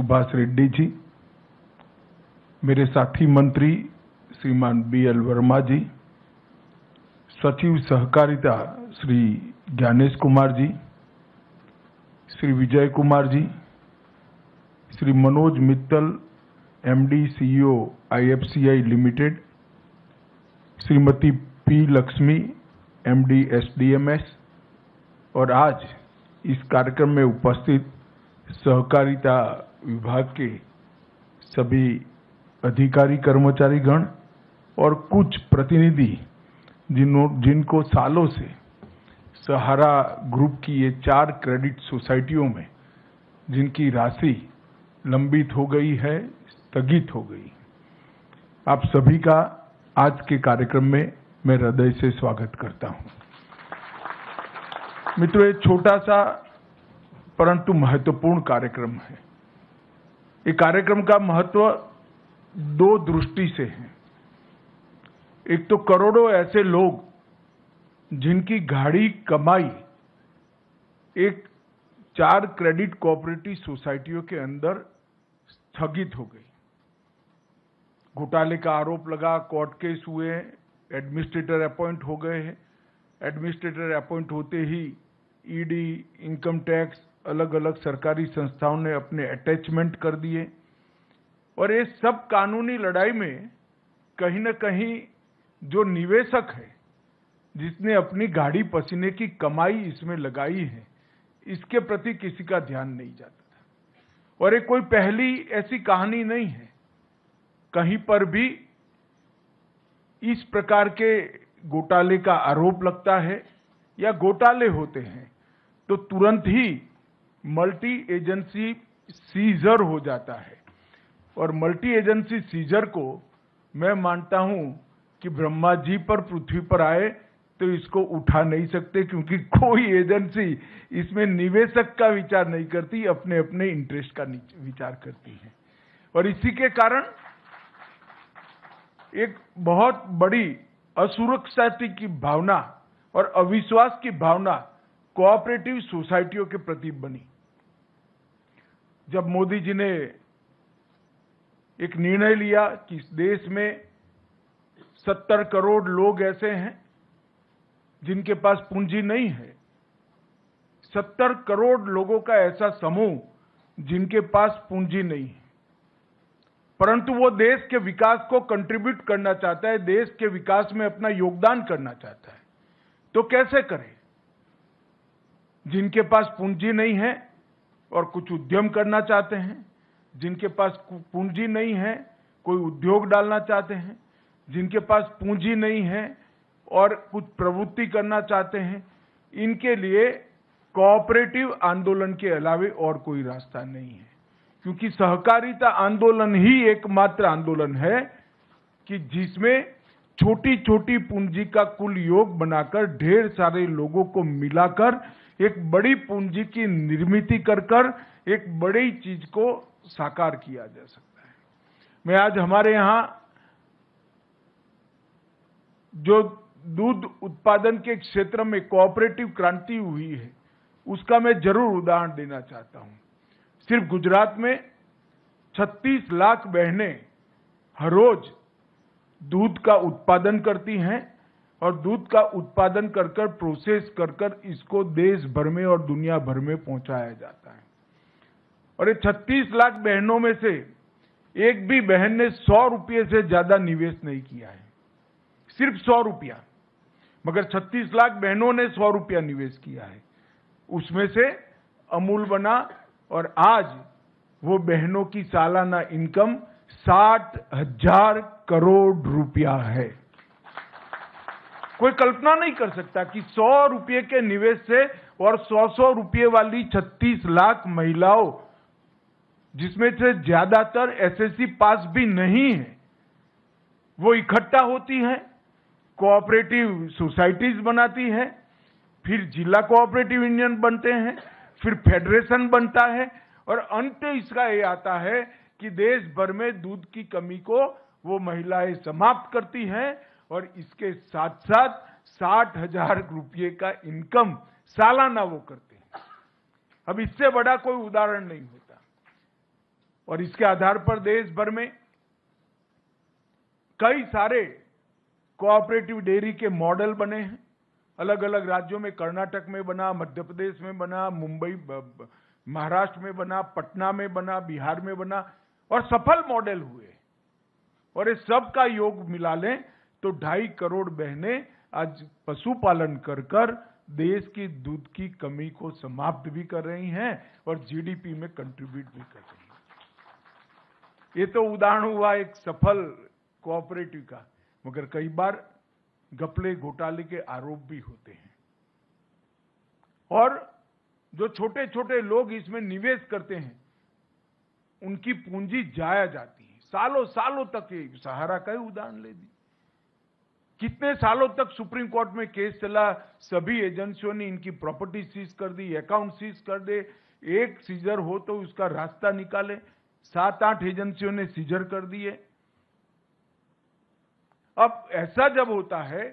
सुभाष रेड्डी जी, मेरे साथी मंत्री श्रीमान BL वर्मा जी, सचिव सहकारिता Shri Gyanesh Kumar ji, Shri Vijay Kumar ji, Shri Manoj Mittal MD CEO IFCI limited, Shrimati P Lakshmi MD SDMS और आज इस कार्यक्रम में उपस्थित सहकारिता विभाग के सभी अधिकारी कर्मचारी गण और कुछ प्रतिनिधि जिनको सालों से सहारा ग्रुप की ये 4 क्रेडिट सोसाइटियों में जिनकी राशि लंबित हो गई है, स्थगित हो गई, आप सभी का आज के कार्यक्रम में मैं हृदय से स्वागत करता हूं। मित्रों, एक छोटा सा परंतु महत्वपूर्ण कार्यक्रम है। ये कार्यक्रम का महत्व 2 दृष्टि से है। एक तो करोड़ों ऐसे लोग जिनकी गाढ़ी कमाई एक 4 क्रेडिट कोऑपरेटिव सोसाइटियों के अंदर स्थगित हो गई। घोटाले का आरोप लगा, कोर्ट केस हुए, एडमिनिस्ट्रेटर अपॉइंट हो गए हैं। एडमिनिस्ट्रेटर अपॉइंट होते ही ED, इनकम टैक्स, अलग अलग सरकारी संस्थाओं ने अपने अटैचमेंट कर दिए और ये सब कानूनी लड़ाई में कहीं न कहीं जो निवेशक है, जिसने अपनी गाढ़ी पसीने की कमाई इसमें लगाई है, इसके प्रति किसी का ध्यान नहीं जाता था। और ये कोई पहली ऐसी कहानी नहीं है। कहीं पर भी इस प्रकार के घोटाले का आरोप लगता है या घोटाले होते हैं तो तुरंत ही मल्टी एजेंसी सीजर हो जाता है। और मल्टी एजेंसी सीजर को मैं मानता हूं कि ब्रह्मा जी पर पृथ्वी पर आए तो इसको उठा नहीं सकते, क्योंकि कोई एजेंसी इसमें निवेशक का विचार नहीं करती, अपने अपने इंटरेस्ट का विचार करती है। और इसी के कारण एक बहुत बड़ी असुरक्षा की भावना और अविश्वास की भावना कोऑपरेटिव सोसाइटियों के प्रति बनी। जब मोदी जी ने एक निर्णय लिया कि इस देश में 70 करोड़ लोग ऐसे हैं जिनके पास पूंजी नहीं है, 70 करोड़ लोगों का ऐसा समूह जिनके पास पूंजी नहीं है, परंतु वो देश के विकास को कंट्रीब्यूट करना चाहता है, देश के विकास में अपना योगदान करना चाहता है, तो कैसे करे? जिनके पास पूंजी नहीं है और कुछ उद्यम करना चाहते हैं, जिनके पास पूंजी नहीं है कोई उद्योग डालना चाहते हैं, जिनके पास पूंजी नहीं है और कुछ प्रवृत्ति करना चाहते हैं, इनके लिए कोऑपरेटिव आंदोलन के अलावे और कोई रास्ता नहीं है। क्योंकि सहकारिता आंदोलन ही एकमात्र आंदोलन है कि जिसमें छोटी छोटी पूंजी का कुल योग बनाकर ढेर सारे लोगों को मिलाकर एक बड़ी पूंजी की निर्मित कर एक बड़ी चीज को साकार किया जा सकता है। मैं आज हमारे यहां जो दूध उत्पादन के क्षेत्र में कोऑपरेटिव क्रांति हुई है, उसका मैं जरूर उदाहरण देना चाहता हूं। सिर्फ गुजरात में 36 लाख बहनें हर रोज दूध का उत्पादन करती हैं और दूध का उत्पादन कर प्रोसेस कर इसको देश भर में और दुनिया भर में पहुंचाया जाता है। और ये 36 लाख बहनों में से एक भी बहन ने 100 रुपये से ज्यादा निवेश नहीं किया है, सिर्फ 100 रुपया। मगर 36 लाख बहनों ने 100 रुपया निवेश किया है। उसमें से अमूल बना और आज वो बहनों की सालाना इनकम 60,000 करोड़ रुपया है। कोई कल्पना नहीं कर सकता कि 100 रुपये के निवेश से और 100 रुपये वाली 36 लाख महिलाओं, जिसमें से ज्यादातर SSC पास भी नहीं है, वो इकट्ठा होती हैं, कोऑपरेटिव सोसाइटीज बनाती है, फिर जिला कोऑपरेटिव यूनियन बनते हैं, फिर फेडरेशन बनता है और अंत इसका ये आता है कि देश भर में दूध की कमी को वो महिलाएं समाप्त करती हैं और इसके साथ साथ 60,000 रुपये का इनकम सालाना वो करते हैं। अब इससे बड़ा कोई उदाहरण नहीं होता। और इसके आधार पर देश भर में कई सारे कोऑपरेटिव डेयरी के मॉडल बने हैं। अलग अलग राज्यों में, कर्नाटक में बना, मध्य प्रदेश में बना, मुंबई, महाराष्ट्र में बना, पटना में बना, बिहार में बना, और सफल मॉडल हुए। और इस सब का योग मिला लें तो 2.5 करोड़ बहनें आज पशुपालन कर कर देश की दूध की कमी को समाप्त भी कर रही हैं और जीडीपी में कंट्रीब्यूट भी कर रही हैं। ये तो उदाहरण हुआ एक सफल कोऑपरेटिव का, मगर कई बार घपले घोटाले के आरोप भी होते हैं और जो छोटे छोटे लोग इसमें निवेश करते हैं उनकी पूंजी जाया जाती है। सालों सालों तक, ये सहारा का ही उदाहरण ले दी, कितने सालों तक सुप्रीम कोर्ट में केस चला, सभी एजेंसियों ने इनकी प्रॉपर्टी सीज कर दी, अकाउंट सीज कर दे, एक सीजर हो तो उसका रास्ता निकाले, 7-8 एजेंसियों ने सीजर कर दिए। अब ऐसा जब होता है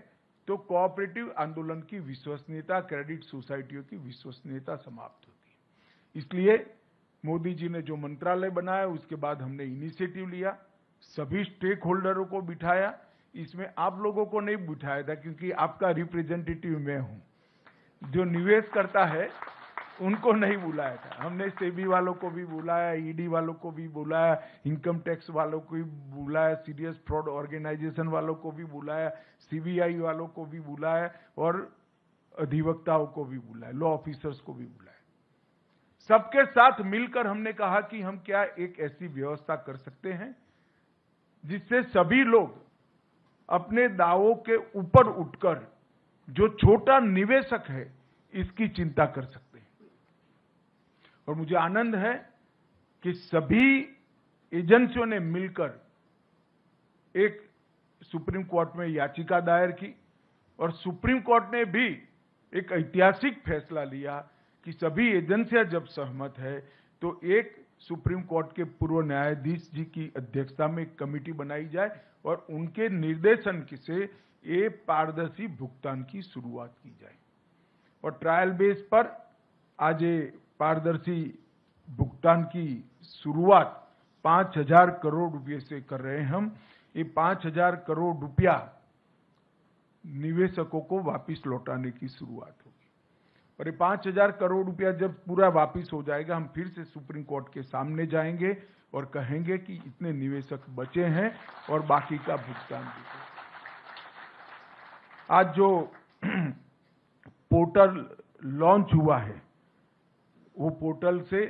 तो कोऑपरेटिव आंदोलन की विश्वसनीयता, क्रेडिट सोसाइटियों की विश्वसनीयता समाप्त होती है। इसलिए मोदी जी ने जो मंत्रालय बनाया उसके बाद हमने इनिशिएटिव लिया, सभी स्टेक होल्डरों को बिठाया। इसमें आप लोगों को नहीं बिठाया था क्योंकि आपका रिप्रेजेंटेटिव मैं हूं। जो निवेश करता है उनको नहीं बुलाया था। हमने सेबी वालों को भी बुलाया, ईडी वालों को भी बुलाया, इनकम टैक्स वालों को भी बुलाया, सीरियस फ्रॉड ऑर्गेनाइजेशन वालों को भी बुलाया, सीबीआई वालों को भी बुलाया और अधिवक्ताओं को भी बुलाया, लॉ ऑफिसर्स को भी बुलाया। सबके साथ मिलकर हमने कहा कि हम क्या एक ऐसी व्यवस्था कर सकते हैं जिससे सभी लोग अपने दावों के ऊपर उठकर जो छोटा निवेशक है इसकी चिंता कर सकते हैं। और मुझे आनंद है कि सभी एजेंसियों ने मिलकर एक सुप्रीम कोर्ट में याचिका दायर की और सुप्रीम कोर्ट ने भी एक ऐतिहासिक फैसला लिया कि सभी एजेंसियां जब सहमत है तो एक सुप्रीम कोर्ट के पूर्व न्यायाधीश जी की अध्यक्षता में एक कमेटी बनाई जाए और उनके निर्देशन से ये पारदर्शी भुगतान की शुरुआत की जाए। और ट्रायल बेस पर आज ये पारदर्शी भुगतान की शुरुआत 5,000 करोड़ रुपए से कर रहे हैं हम। ये 5,000 करोड़ रुपया निवेशकों को वापस लौटाने की शुरुआत होगी और ये 5,000 करोड़ रुपया जब पूरा वापस हो जाएगा हम फिर से सुप्रीम कोर्ट के सामने जाएंगे और कहेंगे कि इतने निवेशक बचे हैं और बाकी का भुगतान भी करें। आज जो पोर्टल लॉन्च हुआ है वो पोर्टल से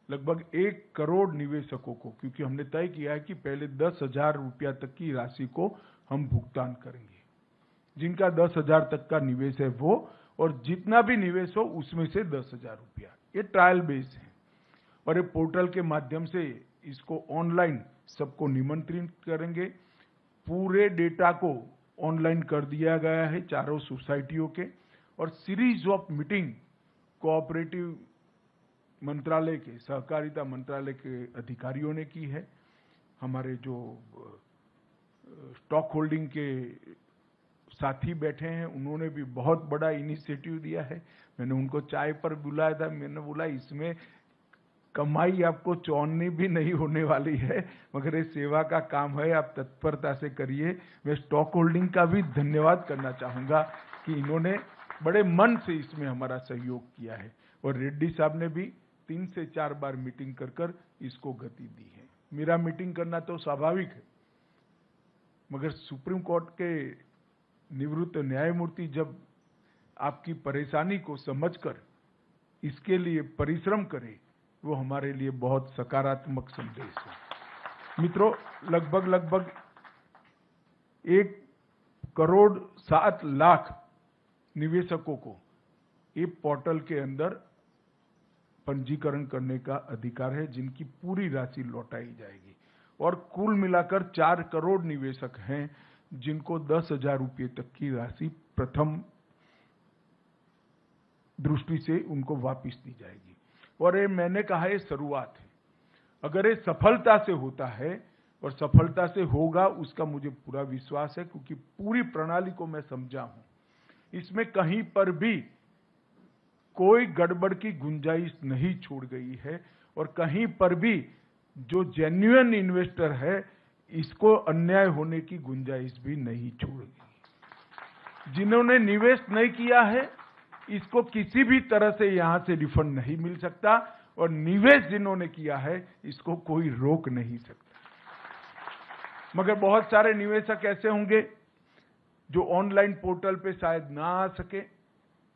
लगभग 1 करोड़ निवेशकों को, क्योंकि हमने तय किया है कि पहले 10,000 रुपया तक की राशि को हम भुगतान करेंगे। जिनका 10,000 तक का निवेश है वो, और जितना भी निवेश हो उसमें से 10,000 रुपया। ये ट्रायल बेस है और ये पोर्टल के माध्यम से इसको ऑनलाइन सबको निमंत्रित करेंगे। पूरे डेटा को ऑनलाइन कर दिया गया है चारों सोसाइटियों के और सीरीज ऑफ मीटिंग कोऑपरेटिव मंत्रालय के, सहकारिता मंत्रालय के अधिकारियों ने की है। हमारे जो स्टॉक होल्डिंग के साथी बैठे हैं उन्होंने भी बहुत बड़ा इनिशिएटिव दिया है। मैंने उनको चाय पर बुलाया था, मैंने बोला इसमें कमाई आपको चौनी भी नहीं होने वाली है, मगर ये सेवा का काम है, आप तत्परता से करिए। मैं स्टॉक होल्डिंग का भी धन्यवाद करना चाहूंगा कि इन्होंने बड़े मन से इसमें हमारा सहयोग किया है और रेड्डी साहब ने भी 3 से 4 बार मीटिंग कर कर इसको गति दी है। मेरा मीटिंग करना तो स्वाभाविक है, मगर सुप्रीम कोर्ट के निवृत्त न्यायमूर्ति जब आपकी परेशानी को समझकर इसके लिए परिश्रम करे वो हमारे लिए बहुत सकारात्मक संदेश है। मित्रों, लगभग 1 करोड़ 7 लाख निवेशकों को ये पोर्टल के अंदर पंजीकरण करने का अधिकार है, जिनकी पूरी राशि लौटाई जाएगी और कुल मिलाकर 4 करोड़ निवेशक हैं जिनको 10,000 रुपये तक की राशि प्रथम दृष्टि से उनको वापस दी जाएगी। और ये मैंने कहा ये शुरुआत है, अगर ये सफलता से होता है और सफलता से होगा उसका मुझे पूरा विश्वास है, क्योंकि पूरी प्रणाली को मैं समझा हूं। इसमें कहीं पर भी कोई गड़बड़ की गुंजाइश नहीं छोड़ गई है और कहीं पर भी जो जेन्युइन इन्वेस्टर है इसको अन्याय होने की गुंजाइश भी नहीं छोड़ेगी। जिन्होंने निवेश नहीं किया है इसको किसी भी तरह से यहां से रिफंड नहीं मिल सकता, और निवेश जिन्होंने किया है इसको कोई रोक नहीं सकता। मगर बहुत सारे निवेशक ऐसे होंगे जो ऑनलाइन पोर्टल पे शायद ना आ सके,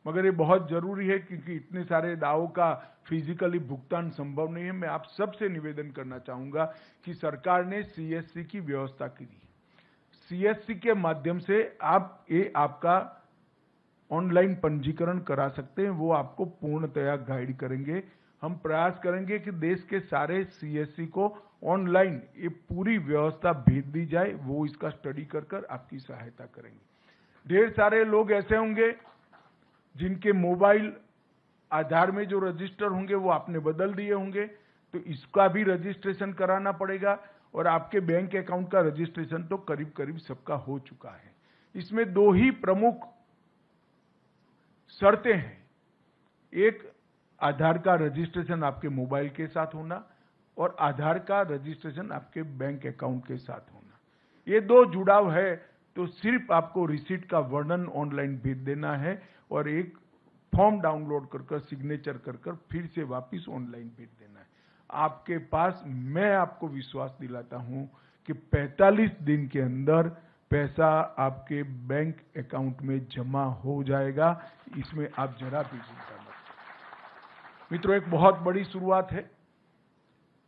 मगर ये बहुत जरूरी है क्योंकि इतने सारे दावों का फिजिकली भुगतान संभव नहीं है। मैं आप सबसे निवेदन करना चाहूंगा कि सरकार ने सीएससी की व्यवस्था की है। सीएससी के माध्यम से आप आपका ऑनलाइन पंजीकरण करा सकते हैं, वो आपको पूर्णतया गाइड करेंगे। हम प्रयास करेंगे कि देश के सारे सीएससी को ऑनलाइन ये पूरी व्यवस्था भेज दी जाए, वो इसका स्टडी कर आपकी सहायता करेंगे। ढेर सारे लोग ऐसे होंगे जिनके मोबाइल आधार में जो रजिस्टर होंगे वो आपने बदल दिए होंगे, तो इसका भी रजिस्ट्रेशन कराना पड़ेगा, और आपके बैंक अकाउंट का रजिस्ट्रेशन तो करीब करीब सबका हो चुका है। इसमें दो ही प्रमुख शर्तें हैं, एक आधार का रजिस्ट्रेशन आपके मोबाइल के साथ होना और आधार का रजिस्ट्रेशन आपके बैंक अकाउंट के साथ होना। ये दो जुड़ाव है तो सिर्फ आपको रिसीट का वर्णन ऑनलाइन भेज देना है और एक फॉर्म डाउनलोड कर सिग्नेचर कर फिर से वापस ऑनलाइन भेज देना है। आपके पास, मैं आपको विश्वास दिलाता हूं कि 45 दिन के अंदर पैसा आपके बैंक अकाउंट में जमा हो जाएगा। इसमें आप जरा भी चिंता मत करें। मित्रों, एक बहुत बड़ी शुरुआत है।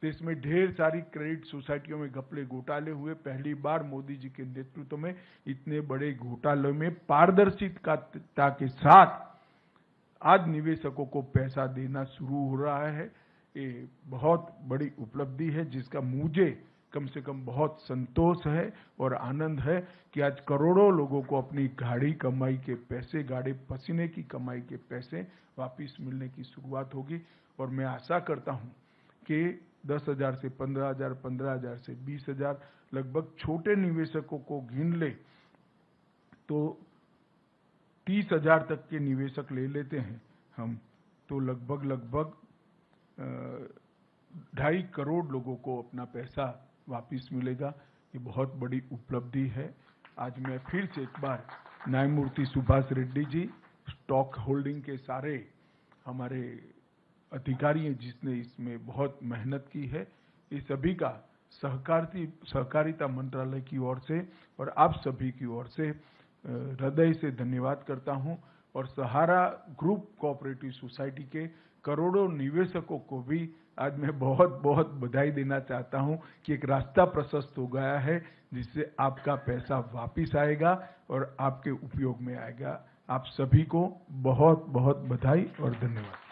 देश में ढेर सारी क्रेडिट सोसाइटियों में घपले घोटाले हुए। पहली बार मोदी जी के नेतृत्व में इतने बड़े घोटालों में पारदर्शिता के साथ आज निवेशकों को पैसा देना शुरू हो रहा है। ये बहुत बड़ी उपलब्धि है जिसका मुझे कम से कम बहुत संतोष है और आनंद है कि आज करोड़ों लोगों को अपनी गाढ़ी कमाई के पैसे, गाढ़े पसीने की कमाई के पैसे वापस मिलने की शुरुआत होगी। और मैं आशा करता हूं कि 10,000 से 15,000, 15,000 से 20,000 लगभग छोटे निवेशकों को गिन ले तो 30,000 तक के निवेशक ले लेते हैं हम, तो लगभग 2.5 करोड़ लोगों को अपना पैसा वापस मिलेगा। ये बहुत बड़ी उपलब्धि है। आज मैं फिर से एक बार न्यायमूर्ति सुभाष रेड्डी जी, स्टॉक होल्डिंग के सारे हमारे अधिकारी हैं जिसने इसमें बहुत मेहनत की है, ये सभी का सहकारिता मंत्रालय की ओर से और आप सभी की ओर से हृदय से धन्यवाद करता हूं। और सहारा ग्रुप कोऑपरेटिव सोसाइटी के करोड़ों निवेशकों को भी आज मैं बहुत बहुत बधाई देना चाहता हूं कि एक रास्ता प्रशस्त हो गया है जिससे आपका पैसा वापस आएगा और आपके उपयोग में आएगा। आप सभी को बहुत बहुत बधाई और धन्यवाद।